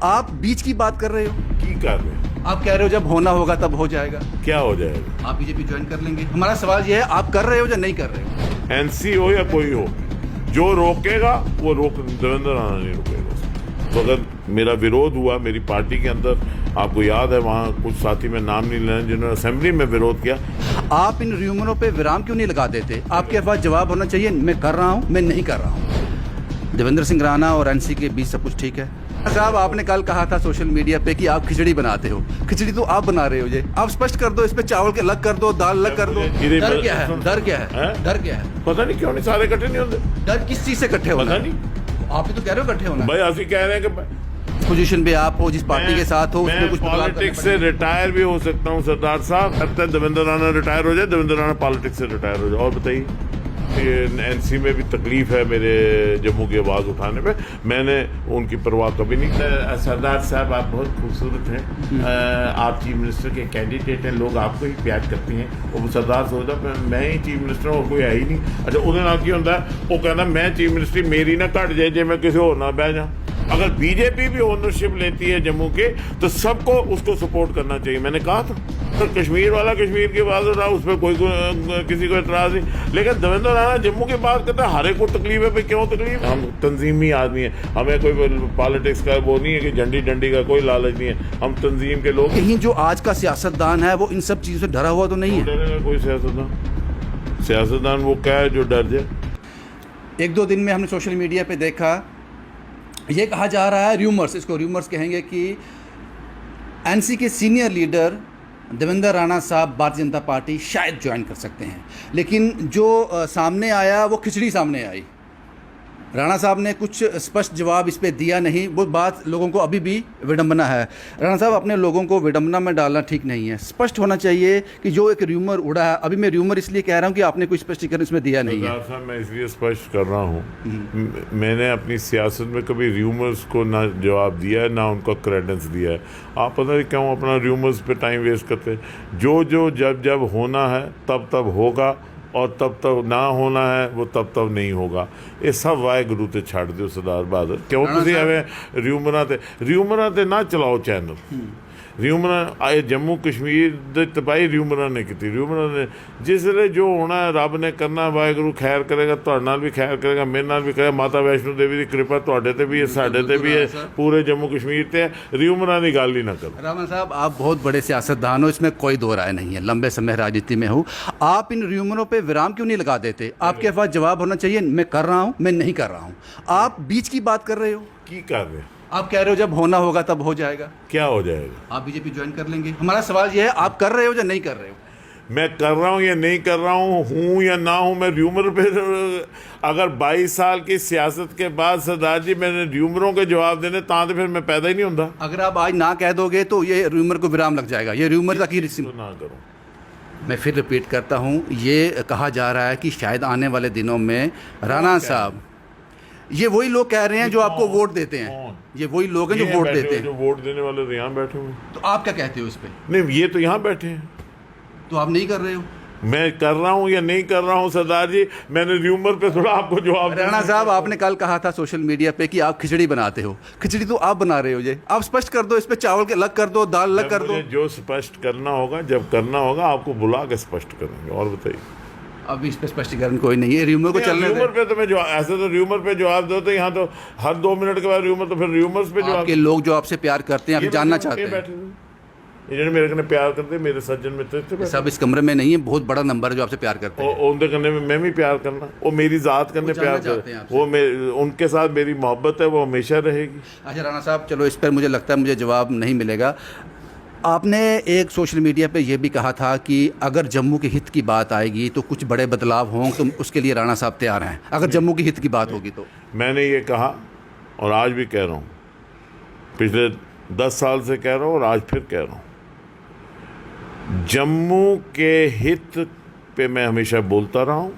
आप बीच की बात कर रहे हो। की कर रहे हैं? आप कह रहे हो जब होना होगा तब हो जाएगा। क्या हो जाएगा? आप बीजेपी ज्वाइन कर लेंगे। हमारा सवाल ये है, आप कर रहे हो या नहीं कर रहे हो। एनसी हो या कोई हो, जो रोकेगा वो देवेंद्र राणा नहीं रोकेगा। तो अगर मेरा विरोध हुआ मेरी पार्टी के अंदर, आपको याद है वहाँ कुछ साथी में नाम नहीं लेना जिन्होंने असेंबली में विरोध किया। आप इन र्यूमरों पे विराम क्यों नहीं लगा देते। आपके पास जवाब होना चाहिए, मैं कर रहा हूँ, मैं नहीं कर रहा हूँ। देवेंद्र सिंह राणा और एनसी के बीच सब कुछ ठीक है। साहब, आपने कल कहा था सोशल मीडिया पे कि आप खिचड़ी बनाते हो। खिचड़ी तो आप बना रहे हो। ये आप स्पष्ट कर दो, इस पे चावल के अलग कर दो, दाल अलग कर दो। डर क्या है? डर क्या है? डर क्या है? पता नहीं क्यों नहीं सारे इकट्ठे नहीं होते। डर किस चीज से इकट्ठे होना? पता नहीं। आप ही तो कह रहे हो इकट्ठे होना। भाई ऐसे कह रहे हैं कि पोजीशन पे आप हो, जिस पार्टी के साथ हो, उसमें कुछ पॉलिटिक्स से रिटायर भी हो सकता हूँ सरदार साहब। लगता है देवेंद्र राणा रिटायर हो जाए, देवेंद्र राणा पॉलिटिक्स से रिटायर हो जाए। और बताइए, एनसी में भी तकलीफ है मेरे जम्मू की आवाज़ उठाने पे, मैंने उनकी परवाह कभी नहीं की। सरदार साहब, आप बहुत खूबसूरत हैं। आप चीफ मिनिस्टर के कैंडिडेट हैं, लोग आपको ही प्यार करते हैं। वो सरदार सोचता मैं ही चीफ मिनिस्टर हूँ, कोई है ही नहीं। अच्छा, ਉਹਦੇ ਨਾਲ ਕੀ ਹੁੰਦਾ, ਉਹ ਕਹਿੰਦਾ मैं चीफ मिनिस्ट्री मेरी ना घट जाए जे मैं किसी और ना बह जा। अगर बीजेपी भी ओनरशिप लेती है जम्मू के, तो सबको उसको सपोर्ट करना चाहिए। मैंने कहा था तो कश्मीर वाला कश्मीर की बात हो रहा, उस पर कोई किसी को एतराज़ नहीं। लेकिन देवेंद्र राणा जम्मू की बात करता है, हर एक को तकलीफ है। भाई क्यों तकलीफ? हम तंजीमी आदमी हैं, हमें कोई पॉलिटिक्स का वो नहीं है कि झंडी डंडी का कोई लालच नहीं है। हम तंजीम के लोग। कहीं जो आज का सियासतदान है वो इन सब चीज़ों से डरा हुआ तो नहीं है। डरेगा कोई सियासतदान वो क्या है जो डर जाए? एक दो दिन में हमने सोशल मीडिया पे देखा, ये कहा जा रहा है, र्यूमर्स, इसको र्यूमर्स कहेंगे, कि एनसी के सीनियर लीडर देवेंद्र राणा साहब भारतीय जनता पार्टी शायद ज्वाइन कर सकते हैं। लेकिन जो सामने आया वो खिचड़ी सामने आई। राणा साहब ने कुछ स्पष्ट जवाब इस पे दिया नहीं। वो बात लोगों को अभी भी विडंबना है। राणा साहब, अपने लोगों को विडंबना में डालना ठीक नहीं है। स्पष्ट होना चाहिए कि जो एक र्यूमर उड़ा है, अभी मैं र्यूमर इसलिए कह रहा हूँ कि आपने कोई स्पष्टीकरण इसमें दिया नहीं है। साहब, मैं इसलिए स्पष्ट कर रहा हूँ, मैंने अपनी सियासत में कभी र्यूमर्स को ना जवाब दिया है ना उनका क्रेडेंस दिया है। आप पता नहीं क्यों अपना र्यूमर्स पे टाइम वेस्ट करते हैं। जो जब जब होना है तब तब होगा, और तब तब ना होना है वो तब नहीं होगा। ये सब वाहेगुरु ते छड़ दो सरदार बहादुर। क्यों तुसीं एवें र्यूमरां ते ना चलाओ चैनल। र्यूमरां आए जम्मू कश्मीर दे तबाही र्यूमरां ने की। र्यूमरां ने जिसले जो होना है रब ने करना, वाहेगुरु खैर करेगा, तुहाडे नाल भी खैर करेगा, मेरे नाल भी करेगा। माता वैष्णो देवी की कृपा तुहाडे ते भी है, साडे ते भी है, पूरे जम्मू कश्मीर ते है। र्यूमरां दी गल ही ना करो। रावण साहब, आप बहुत बड़े सियासतदान हो, इसमें कोई दो राय नहीं है। लंबे समय राजनीति में हो, आप इन र्यूमरों पे विराम क्यों नहीं लगा देते। आपके पास जवाब होना चाहिए, मैं कर रहा हूँ, मैं नहीं कर रहा हूँ। आप बीच की बात कर रहे हो। की कर रहे हैं? आप कह रहे हो जब होना होगा तब हो जाएगा। क्या हो जाएगा? आप बीजेपी ज्वाइन कर लेंगे। हमारा सवाल ये है, आप कर रहे हो या नहीं कर रहे हो। मैं कर रहा हूँ या नहीं कर रहा हूँ या ना हूँ। मैं र्यूमर पे, अगर 22 साल की सियासत के बाद सरदार जी मैंने र्यूमरों के जवाब देने तो फिर मैं पैदा ही नहीं होता। अगर आप आज ना कह दोगे तो ये र्यूमर को विराम लग जाएगा। ये र्यूमर तक ही तो ना करो। मैं फिर रिपीट करता हूँ, ये कहा जा रहा है कि शायद आने वाले दिनों में राणा साहब, ये वही लोग कह रहे हैं जो आपको वोट देते हैं। ये वही लोग हैं जो वोट देते हैं। जो वोट देने वाले तो यहाँ बैठे हुए। तो आप क्या कहते हो इस पे? नहीं, ये तो यहाँ बैठे हैं। तो आप नहीं कर रहे हो। मैं कर रहा हूँ या नहीं कर रहा हूँ सरदार जी, मैंने र्यूमर पे थोड़ा आपको जवाब। राणा साहब, आपने कल कहा था सोशल मीडिया पे कि आप खिचड़ी बनाते हो। खिचड़ी तो आप बना रहे हो। ये आप स्पष्ट कर दो, इस पे चावल के अलग कर दो, दाल अलग कर दो। जो स्पष्ट करना होगा, जब करना होगा आपको बुला के स्पष्ट करेंगे। और बताइए, अब इस पे स्पष्टीकरण कोई नहीं है। र्यूमर को चलने र्यूमर पे तो मैं जो ऐसे तो र्यूमर पे जवाब दो, तो यहाँ तो हर 2 मिनट के बाद र्यूमर, तो फिर र्यूमर्स पे जवाब। आपके लोग जो आपसे प्यार करते हैं, आप जानना चाहते हैं। ये मेरे कने प्यार करते, मेरे सज्जन मित्र थे। सब इस कमरे में नहीं है, बहुत बड़ा नंबर है जो आपसे प्यार करते हैं। उनके कने में मैं भी प्यार करना, वो मेरी जात करने प्यार करते हैं। वो उनके साथ मेरी मोहब्बत है, वो हमेशा रहेगी। अच्छा राणा साहब, चलो इस पर मुझे लगता है मुझे जवाब नहीं मिलेगा। आपने एक सोशल मीडिया पे ये भी कहा था कि अगर जम्मू के हित की बात आएगी तो कुछ बड़े बदलाव हों, तो उसके लिए राणा साहब तैयार हैं अगर जम्मू के हित की बात होगी तो। मैंने ये कहा और आज भी कह रहा हूँ, पिछले 10 साल से कह रहा हूँ और आज फिर कह रहा हूँ, जम्मू के हित पे मैं हमेशा बोलता रहा हूँ।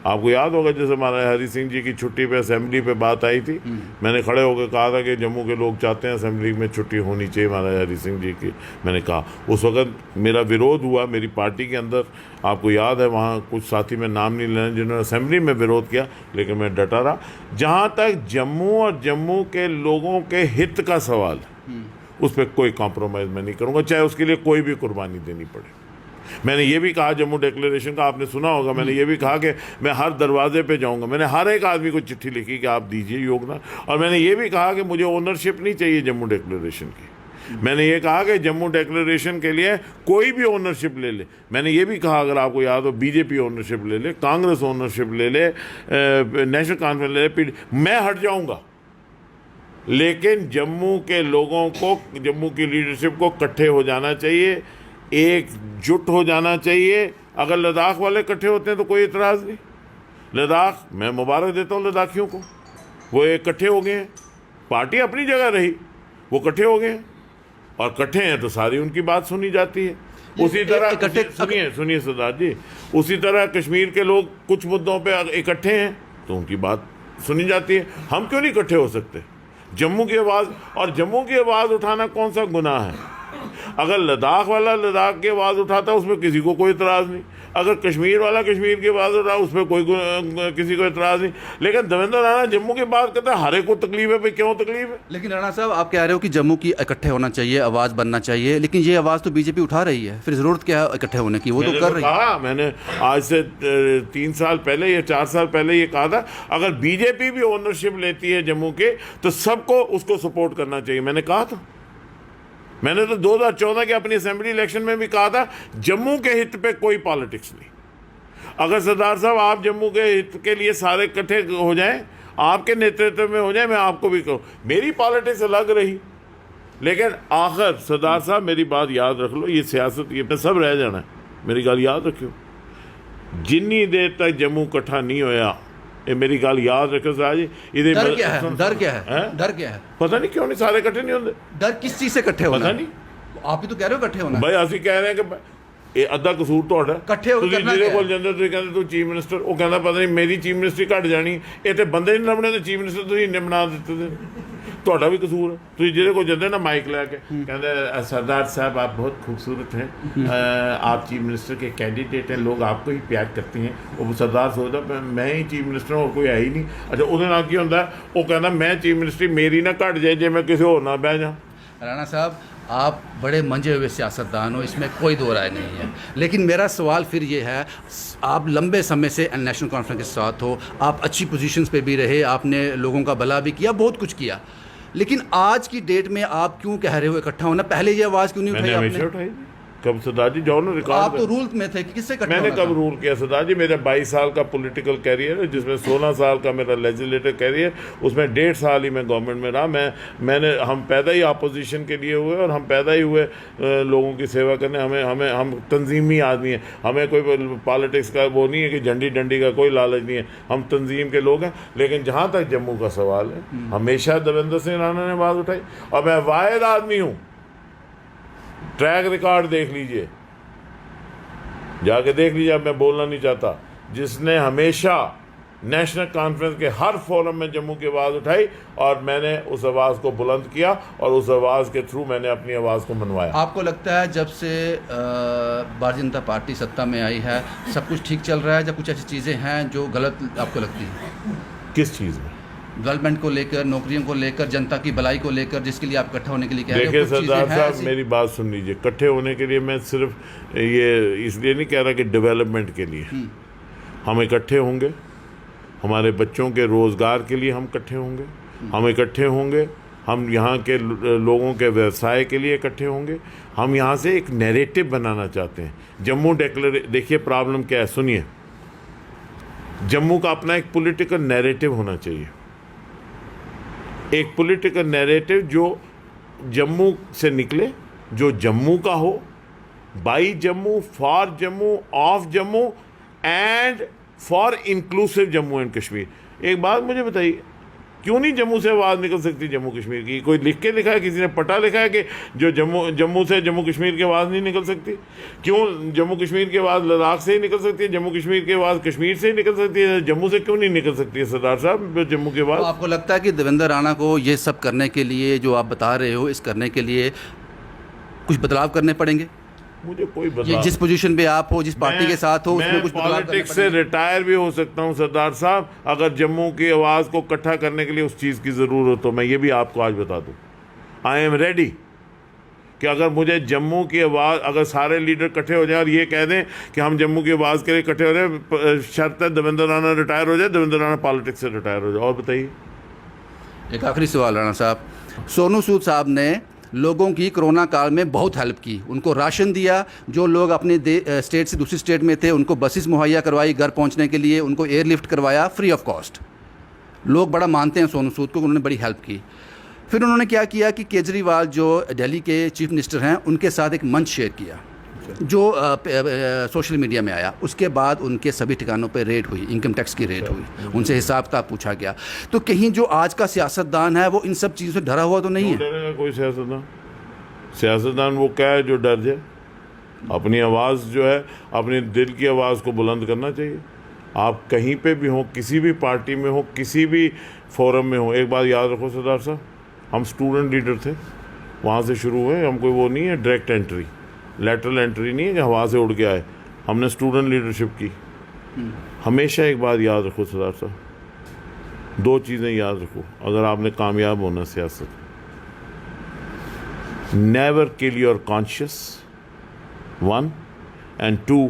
आपको याद होगा जैसे हमारा हरी सिंह जी की छुट्टी पे असेंबली पे बात आई थी, मैंने खड़े होकर कहा था कि जम्मू के लोग चाहते हैं असेंबली में छुट्टी होनी चाहिए हमारा हरी सिंह जी की। मैंने कहा उस वक्त मेरा विरोध हुआ मेरी पार्टी के अंदर, आपको याद है वहाँ कुछ साथी में नाम नहीं लेना जिन्होंने असेंबली में विरोध किया, लेकिन मैं डटा रहा। जहाँ तक जम्मू और जम्मू के लोगों के हित का सवाल है, उस पर कोई कॉम्प्रोमाइज़ मैं नहीं करूँगा, चाहे उसके लिए कोई भी कुर्बानी देनी पड़े। मैंने ये भी कहा जम्मू डिक्लेरेशन का, आपने सुना होगा, मैंने ये भी कहा कि मैं हर दरवाजे पे जाऊंगा। मैंने हर एक आदमी को चिट्ठी लिखी कि आप दीजिए योगदान। और मैंने ये भी कहा कि मुझे ओनरशिप नहीं चाहिए जम्मू डिक्लेरेशन की। मैंने ये कहा कि जम्मू डिक्लेरेशन के लिए कोई भी ओनरशिप ले ले। मैंने ये भी कहा, अगर आपको याद हो, बीजेपी ओनरशिप ले ले, कांग्रेस ओनरशिप ले ले, नेशनल कॉन्फ्रेंस ले ले, मैं हट जाऊंगा। लेकिन जम्मू के लोगों को, जम्मू की लीडरशिप को इकट्ठे हो जाना चाहिए, एकजुट हो जाना चाहिए। अगर लद्दाख वाले इकट्ठे होते हैं तो कोई इतराज़ नहीं। लद्दाख, मैं मुबारक देता हूँ लद्दाखियों को, वो इकट्ठे हो गए हैं। पार्टी अपनी जगह रही, वो इकट्ठे हो गए हैं, और इकट्ठे हैं तो सारी उनकी बात सुनी जाती है। उसी तरह सुनिए सरदार जी, उसी तरह कश्मीर के लोग कुछ मुद्दों पे इकट्ठे हैं तो उनकी बात सुनी जाती है। हम क्यों नहीं इकट्ठे हो सकते? जम्मू की आवाज़, और जम्मू की आवाज़ उठाना कौन सा गुनाह है? अगर लद्दाख वाला लद्दाख की आवाज़ उठाता उसमें किसी को कोई इतराज़ नहीं, अगर कश्मीर वाला कश्मीर की आवाज़ उठा उसमें कोई किसी को इतराज़ नहीं। लेकिन देवेंद्र राणा जम्मू की बात करता है, हर एक को तकलीफ है, भाई क्यों तकलीफ है? लेकिन राणा साहब, आप कह रहे हो कि जम्मू की इकट्ठे होना चाहिए, आवाज़ बनना चाहिए, लेकिन ये आवाज़ तो बीजेपी उठा रही है, फिर ज़रूरत क्या है इकट्ठे होने की? वो तो कर रही है। मैंने आज से 3 साल पहले या 4 साल पहले ये कहा था, अगर बीजेपी भी ओनरशिप लेती है जम्मू के तो सबको उसको सपोर्ट करना चाहिए। मैंने कहा था, मैंने तो 2014 के अपनी असेंबली इलेक्शन में भी कहा था, जम्मू के हित पे कोई पॉलिटिक्स नहीं। अगर सरदार साहब आप जम्मू के हित के लिए सारे इकट्ठे हो जाएं, आपके नेतृत्व में हो जाए, मैं आपको भी कहूँ, मेरी पॉलिटिक्स अलग रही, लेकिन आखिर सरदार साहब मेरी बात याद रख लो, ये सियासत ये पे सब रह जाना है। मेरी गल याद रखियो, जिन्नी देर तक जम्मू इकट्ठा नहीं होया, ये मेरी गल याद रखो सरदार जी। डर क्या है? डर क्या है? डर क्या है? पता नहीं क्यों नहीं सारे इकट्ठे नहीं होंगे। डर किस चीज़ से इकट्ठे होना? पता नहीं, आप ही तो कह रहे हो इकट्ठे होना। भाई ਅਸੀਂ ਕਹਿ ਰਹੇ ਕਿ ਇਹ ਅੱਧਾ ਕਸੂਰ ਤੁਹਾਡਾ। ਇਕੱਠੇ ਹੋ ਕੇ ਤੁਸੀਂ ਕਰਨਾ ਜਿਹਦੇ ਕਿਆ? ਕੋਲ ਜਾਂਦੇ ਤੁਸੀਂ ਕਹਿੰਦੇ ਤੂੰ ਚੀਫ ਮਿਨਿਸਟਰ, ਉਹ ਕਹਿੰਦਾ ਪਤਾ ਨਹੀਂ ਮੇਰੀ ਚੀਫ ਮਿਨਿਸਟਰੀ ਘਟ ਜਾਣੀ, ਇਹ ਤੇ ਬੰਦੇ ਨਹੀਂ ਲੱਭਣੇ ਤੇ ਚੀਫ ਮਿਨਿਸਟਰ ਤੁਸੀਂ ਇੰਨੇ ਬਣਾ ਦਿੱਤੇ ਤੇ ਤੁਹਾਡਾ ਵੀ ਕਸੂਰ ਹੈ। ਤੁਸੀਂ ਜਿਹਦੇ ਕੋਲ ਜਾਂਦੇ ਨਾ ਮਾਈਕ ਲੈ ਕੇ ਕਹਿੰਦੇ सरदार साहब आप बहुत खूबसूरत हैं, आप चीफ मिनिस्टर के कैंडिडेट हैं, लोग आपको ही प्यार करते हैं। ਉਹ ਸਰਦਾਰ ਸੋਚਦਾ ਮੈਂ ਹੀ ਚੀਫ ਮਿਨਿਸਟਰ ਹੋਰ ਕੋਈ ਹੈ ਹੀ ਨਹੀਂ। ਅੱਛਾ, ਉਹਦੇ ਨਾਲ ਕੀ ਹੁੰਦਾ? ਉਹ ਕਹਿੰਦਾ ਮੈਂ ਚੀਫ ਮਿਨਿਸਟਰੀ ਮੇਰੀ ਨਾ ਘਟ ਜਾਏ ਜੇ ਮੈਂ ਕਿਸੇ ਹੋਰ ਨਾਲ ਬਹਿ ਜਾ। राणा साहब, आप बड़े मंजे हुए सियासतदान हो, इसमें कोई दो राय नहीं है, लेकिन मेरा सवाल फिर ये है, आप लंबे समय से नेशनल कॉन्फ्रेंस के साथ हो, आप अच्छी पोजीशंस पे भी रहे, आपने लोगों का भला भी किया, बहुत कुछ किया, लेकिन आज की डेट में आप क्यों कह रहे हो इकट्ठा होना? पहले ये आवाज़ क्यों नहीं उठाई आपने? उठाई कब सरदार जी, जाओ ना रिकॉर्ड। आप तो रूल में थे कि किससे इकट्ठा मैंने होना कब था? रूल किया सरदार जी? मेरा 22 साल का पॉलिटिकल कैरियर है, जिसमें 16 साल का मेरा लेजिस्लेटिव कैरियर, उसमें 1.5 साल ही मैं गवर्नमेंट में रहा। हम पैदा ही अपोजिशन के लिए हुए, और हम पैदा ही हुए लोगों की सेवा करने। हम तंजीमी आदमी हैं, हमें कोई पॉलिटिक्स का वो नहीं है कि झंडी डंडी का कोई लालच नहीं है, हम तंजीम के लोग हैं। लेकिन जहाँ तक जम्मू का सवाल है, हमेशा देवेंद्र सिंह राणा ने आवाज़ उठाई, और मैं वाहिद आदमी हूँ, ट्रैक रिकॉर्ड देख लीजिए, जाके देख लीजिए, अब मैं बोलना नहीं चाहता, जिसने हमेशा नेशनल कॉन्फ्रेंस के हर फोरम में जम्मू की आवाज़ उठाई, और मैंने उस आवाज़ को बुलंद किया, और उस आवाज़ के थ्रू मैंने अपनी आवाज़ को मनवाया। आपको लगता है जब से भारतीय जनता पार्टी सत्ता में आई है, सब कुछ ठीक चल रहा है, या कुछ ऐसी चीज़ें हैं जो गलत आपको लगती हैं? किस चीज़ में? डेवलपमेंट को लेकर, नौकरियों को लेकर, जनता की भलाई को लेकर, जिसके लिए आप इकट्ठा होने के लिए कह रहे हो? देखिए कुछ सरदार चीज़ें हैं साहब, ऐसी? मेरी बात सुन लीजिए। इकट्ठे होने के लिए मैं सिर्फ ये इसलिए नहीं कह रहा कि डेवलपमेंट के लिए हम इकट्ठे होंगे, हमारे बच्चों के रोज़गार के लिए हम इकट्ठे होंगे, हम इकट्ठे होंगे, हम यहाँ के लोगों के व्यवसाय के लिए इकट्ठे होंगे, हम यहाँ से एक नैरेटिव बनाना चाहते हैं। जम्मू देखिए प्रॉब्लम क्या है, सुनिए, जम्मू का अपना एक पॉलिटिकल नैरेटिव होना चाहिए, एक पॉलिटिकल नैरेटिव जो जम्मू से निकले, जो जम्मू का हो, by Jammu, for Jammu, of Jammu, and for inclusive Jammu and Kashmir. एक बात मुझे बताइए, क्यों नहीं जम्मू से आवाज़ निकल सकती जम्मू कश्मीर की? कोई लिख के लिखा है, किसी ने पटा लिखा है कि जो जम्मू से जम्मू कश्मीर की आवाज़ नहीं निकल सकती? क्यों जम्मू कश्मीर की आवाज़ लद्दाख से ही निकल सकती है, जम्मू कश्मीर की आवाज़ कश्मीर से ही निकल सकती है, जम्मू से क्यों नहीं निकल सकती है सरदार साहब जम्मू की आवाज़? तो आपको लगता है कि देवेंद्र राणा को ये सब करने के लिए, जो आप बता रहे हो, इस करने के लिए कुछ बदलाव करने पड़ेंगे? मुझे कोई ये बदलाव, जिस पोजीशन पे आप हो, जिस पार्टी के साथ हो, उसमें कुछ बदलाव करने पॉलिटिक्स से पड़ेंगे? रिटायर भी हो सकता हूँ सरदार साहब, अगर जम्मू की आवाज़ को इकट्ठा करने के लिए उस चीज़ की ज़रूरत हो। मैं ये भी आपको आज बता दूँ, आई एम रेडी कि अगर मुझे जम्मू की आवाज़, अगर सारे लीडर इकट्ठे हो जाए और ये कह दें कि हम जम्मू की आवाज़ के लिए इकट्ठे हो जाए, शर्त है देवेंद्र राणा रिटायर हो जाए, देवेंद्र राणा पॉलिटिक्स से रिटायर हो जाए। और बताइए। एक आखिरी सवाल राणा साहब, सोनू सूद साहब ने लोगों की कोरोना काल में बहुत हेल्प की, उनको राशन दिया, जो लोग अपने स्टेट से दूसरी स्टेट में थे उनको बसेस मुहैया करवाई घर पहुंचने के लिए, उनको एयरलिफ्ट करवाया फ्री ऑफ कॉस्ट। लोग बड़ा मानते हैं सोनू सूद को, उन्होंने बड़ी हेल्प की। फिर उन्होंने क्या किया कि केजरीवाल जो दिल्ली के चीफ मिनिस्टर हैं उनके साथ एक मंच शेयर किया जो सोशल मीडिया में आया। उसके बाद उनके सभी ठिकानों पे रेड हुई, इनकम टैक्स की रेड हुई, उनसे हिसाब किताब पूछा गया। तो कहीं जो आज का सियासतदान है वो इन सब चीज़ों से डरा हुआ तो नहीं है? डरेगा कोई सियासतदान? सियासतदान वो क्या है जो डर जाए? अपनी आवाज़ जो है, अपने दिल की आवाज़ को बुलंद करना चाहिए। आप कहीं पे भी हो, किसी भी पार्टी में हो, किसी भी फोरम में हो, एक बात याद रखो सरदार साहब, हम स्टूडेंट लीडर थे, वहाँ से शुरू हुए। हम कोई वो नहीं है डायरेक्ट एंट्री, लेटरल एंट्री नहीं है कि हवा से उड़ के आए। हमने स्टूडेंट लीडरशिप की। हमेशा एक बात याद रखो सरदार साहब, दो चीज़ें याद रखो अगर आपने कामयाब होना सियासत। Never kill your conscious, 1, and 2,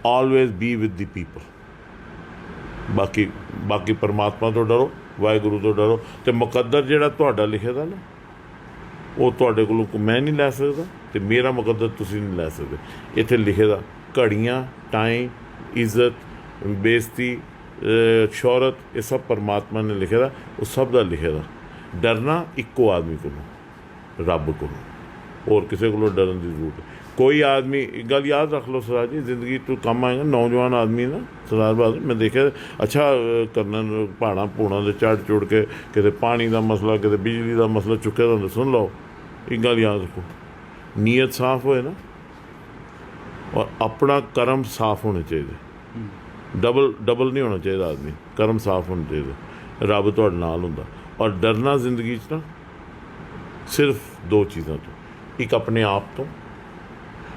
always be with the people. बाकी परमात्मा तो डरो, वाहिगुरू तो डरो, तो मुकद्दर ਜਿਹੜਾ ਤੁਹਾਡਾ ਲਿਖਿਆ ਦਾ ਨਾ ਉਹ ਤੁਹਾਡੇ ਕੋਲੋਂ ਮੈਂ ਨਹੀਂ ਲੈ ਸਕਦਾ ਤੇ ਮੇਰਾ ਮੁਕੱਦਰ ਤੁਸੀਂ ਨਹੀਂ ਲੈ ਸਕਦੇ। ਇੱਥੇ ਲਿਖੇ ਦਾ ਘੜੀਆਂ, ਟਾਈਮ, ਇੱਜ਼ਤ, ਬੇਇੱਜ਼ਤੀ, ਸ਼ੋਹਰਤ, ਇਹ ਸਭ ਪਰਮਾਤਮਾ ਨੇ ਲਿਖਿਆ ਦਾ, ਉਹ ਸਭ ਦਾ ਲਿਖਿਆ ਦਾ। ਡਰਨਾ ਇੱਕੋ ਆਦਮੀ ਕੋਲੋਂ, ਰੱਬ ਕੋਲੋਂ, ਹੋਰ ਕਿਸੇ ਕੋਲੋਂ ਡਰਨ ਦੀ ਜ਼ਰੂਰਤ ਹੈ कोई आदमी। एक गल याद रख लो सरदार जी, जिंदगी तो कम आएगा। नौजवान आदमी ना सरदार बहादुर, मैं देखा अच्छा करना पहाड़ा भूड़ा से चढ़ के कितने पानी का मसला, कितने बिजली का मसला चुके तो सुन लो। एक गल याद रखो, नीयत साफ होए ना और अपना कर्म साफ होने चाहिए। डबल नहीं होना चाहिए आदमी, कर्म साफ होने चाहिए। रब तुहाडे नाल हुंदा। और डरना जिंदगी ना सिर्फ 2 चीज़ों तो, एक अपने आप तो,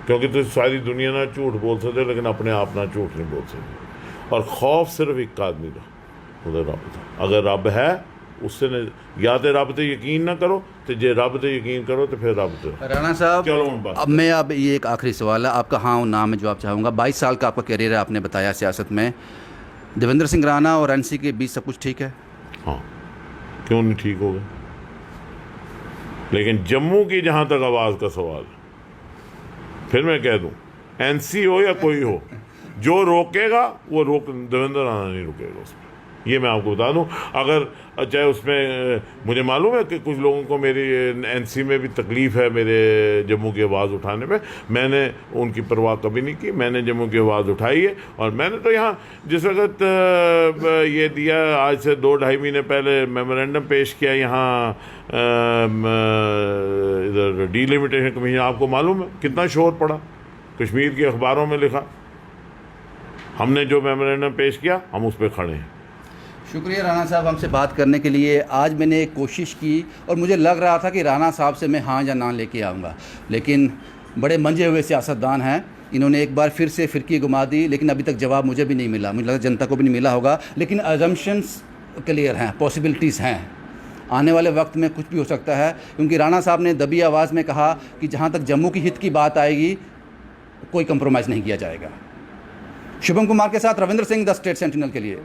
क्योंकि तुम सारी दुनिया ना झूठ बोल सकते हो लेकिन अपने आप ना झूठ नहीं बोल सकते। और खौफ सिर्फ एक आदमी का, वो रब का। अगर रब है उससे ने, या तो रब ते यकीन ना करो, तो जे रब ते यकीन करो तो फिर रब ते। राणा साहब चलो अब ये एक आखिरी सवाल है आपका, हाँ नाम में जवाब चाहूँगा। 22 साल का आपका करियर है, आपने बताया सियासत में। देवेंद्र सिंह राणा और एनसी के बीच सब कुछ ठीक है? हाँ, क्यों नहीं ठीक होगा? लेकिन जम्मू की जहाँ तक आवाज़ का सवाल, फिर मैं कह दूं एनसी हो या कोई हो, जो रोकेगा वो देवेंद्र राणा नहीं रुकेगा उसमें। ये मैं आपको बता दूं। अगर चाहे उसमें मुझे मालूम है कि कुछ लोगों को मेरी एनसी में भी तकलीफ़ है मेरे जम्मू की आवाज़ उठाने में, मैंने उनकी परवाह कभी नहीं की। मैंने जम्मू की आवाज़ उठाई है और मैंने तो यहाँ जिस वक्त ये दिया, आज से 2-2.5 महीने पहले मेमोरेंडम पेश किया यहाँ इधर डिलिमिटेशन कमीशन। आपको मालूम है कितना शोर पड़ा, कश्मीर के अखबारों में लिखा। हमने जो मेमोरेंडम पेश किया हम उस पर खड़े हैं। शुक्रिया राणा साहब हमसे बात करने के लिए। आज मैंने एक कोशिश की और मुझे लग रहा था कि राणा साहब से मैं हाँ या ना लेके आऊँगा, लेकिन बड़े मंजे हुए सियासतदान हैं, इन्होंने एक बार फिर से फिरकी घुमा दी, लेकिन अभी तक जवाब मुझे भी नहीं मिला, मुझे लगता जनता को भी नहीं मिला होगा। लेकिन अजम्पशंस क्लियर हैं, पॉसिबिलिटीज़ हैं, आने वाले वक्त में कुछ भी हो सकता है। क्योंकि राणा साहब ने दबी आवाज़ में कहा कि जहाँ तक जम्मू की हित की बात आएगी कोई कंप्रोमाइज़ नहीं किया जाएगा। शुभम कुमार के साथ Ravindra Singh, the state sentinel के लिए।